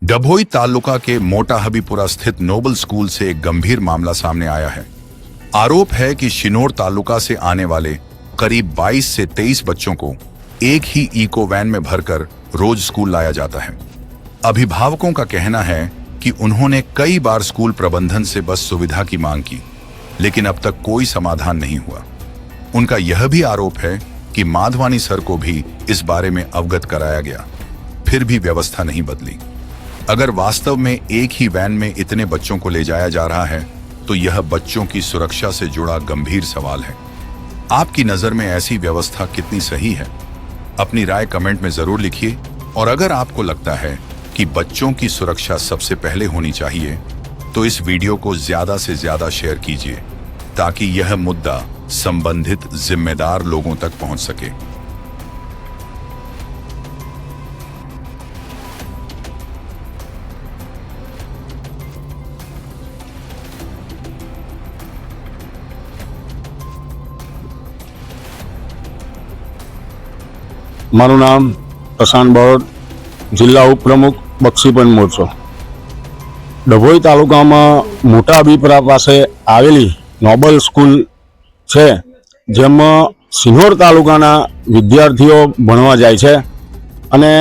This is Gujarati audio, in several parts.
डभोई तालुका के मोटा हबीपुरा स्थित नोबल स्कूल से एक गंभीर मामला सामने आया है। आरोप है कि शिनोर तालुका से आने वाले करीब 22 से 23 बच्चों को एक ही इको वैन में भरकर रोज स्कूल लाया जाता है। अभिभावकों का कहना है कि उन्होंने कई बार स्कूल प्रबंधन से बस सुविधा की मांग की, लेकिन अब तक कोई समाधान नहीं हुआ। उनका यह भी आरोप है कि माधवानी सर को भी इस बारे में अवगत कराया गया, फिर भी व्यवस्था नहीं बदली। अगर वास्तव में एक ही वैन में इतने बच्चों को ले जाया जा रहा है तो यह बच्चों की सुरक्षा से जुड़ा गंभीर सवाल है। आपकी नजर में ऐसी व्यवस्था कितनी सही है? अपनी राय कमेंट में जरूर लिखिए। और अगर आपको लगता है कि बच्चों की सुरक्षा सबसे पहले होनी चाहिए तो इस वीडियो को ज्यादा से ज्यादा शेयर कीजिए ताकि यह मुद्दा संबंधित जिम्मेदार लोगों तक पहुंच सके। મારું નામ પ્રશાંત બરોડ, જિલ્લા ઉપપ્રમુખ બક્ષીપંચ મોરચો। ડભોઈ તાલુકામાં મોટા હબીપરા પાસે આવેલી નોબલ સ્કૂલ છે, જેમાં સિનોર તાલુકાના વિદ્યાર્થીઓ ભણવા જાય છે અને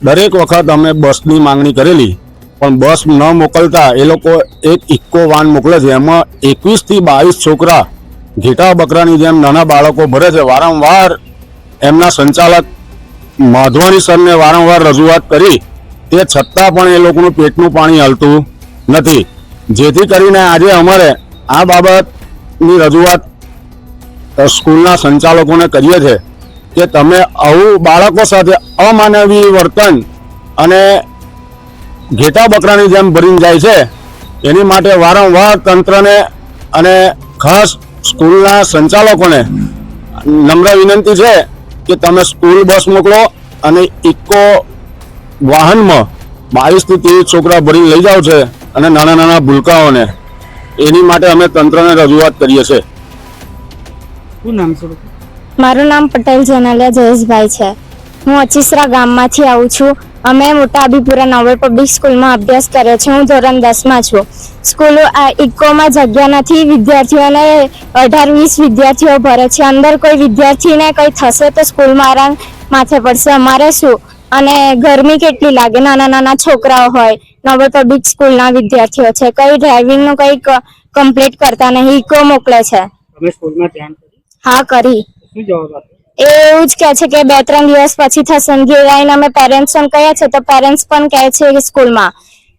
દરેક વખત અમે બસની માંગણી કરેલી, પણ બસ ન મોકલતા એ લોકો એક ઇકો વાન મોકલે છે। એમાં 21 થી 22 છોકરા ઘેટા બકરાની જેમ નાના બાળકો ભરે છે। વારંવાર એમના સંચાલક માધવાણી સરને વારંવાર રજૂઆત કરી, તે છતાં પણ એ લોકોનું પેટનું પાણી હાલતું નથી, જેથી કરીને આજે અમારે આ બાબતની રજૂઆત સ્કૂલના સંચાલકોને કરીએ છીએ કે તમે આવું બાળકો સાથે અમાનવીય વર્તન અને ઘેટા બકરાની જેમ ભરીને જાય છે, એની માટે વારંવાર તંત્રને અને ખાસ સ્કૂલના સંચાલકોને નમ્ર વિનંતી છે કે તમે સ્કૂલ બસ મોકલો અને ઇકો વાહનમાં 22 થી 23 છોકરા ભરીને લઈ જાવ છે અને નાના નાના ભૂલકાઓને, એની માટે અમે તંત્રને રજૂઆત કરીએ છીએ। શું નામ છે? મારું નામ પટેલ જનાલિયા જયેશભાઈ છે। હું અચીસરા ગામમાંથી આવું છું। અમે મોટા હબીપુરા નોબલ પબ્લિક સ્કૂલમાં અભ્યાસ કર્યો છે। હું ધોરણ 10માં છું। સ્કૂલ ઇકોમાં જગ્યા નથી, વિદ્યાર્થીઓને 18-20 વિદ્યાર્થીઓ ભરે છે। અંદર કોઈ વિદ્યાર્થીને કંઈ થશે તો સ્કૂલમાં માથે પડશે, અમારે શું? અને ગરમી કેટલી લાગે, નાના નાના છોકરાઓ હોય, નોબલ પબ્લિક સ્કૂલના વિદ્યાર્થીઓ છે, કઈ ડ્રાઇવિંગનું કંઈ કમ્પ્લીટ કરતા નહીં, ઇકો મોકલે છે। તમે સ્કૂલમાં ધ્યાન કર્યું? હા, કરી। શું જવાબ આપ્યો? એ એવું જ કહે છે કે 2-3 દિવસ પછી થશે। ઘેર આવીને અમે પેરેન્ટ્સને કહીએ છીએ તો પેરેન્ટ્સ પણ કહે છે સ્કૂલમાં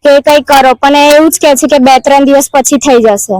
કે કંઈ કરો, પણ એ એવું જ કહે છે કે 2-3 દિવસ પછી થઈ જશે।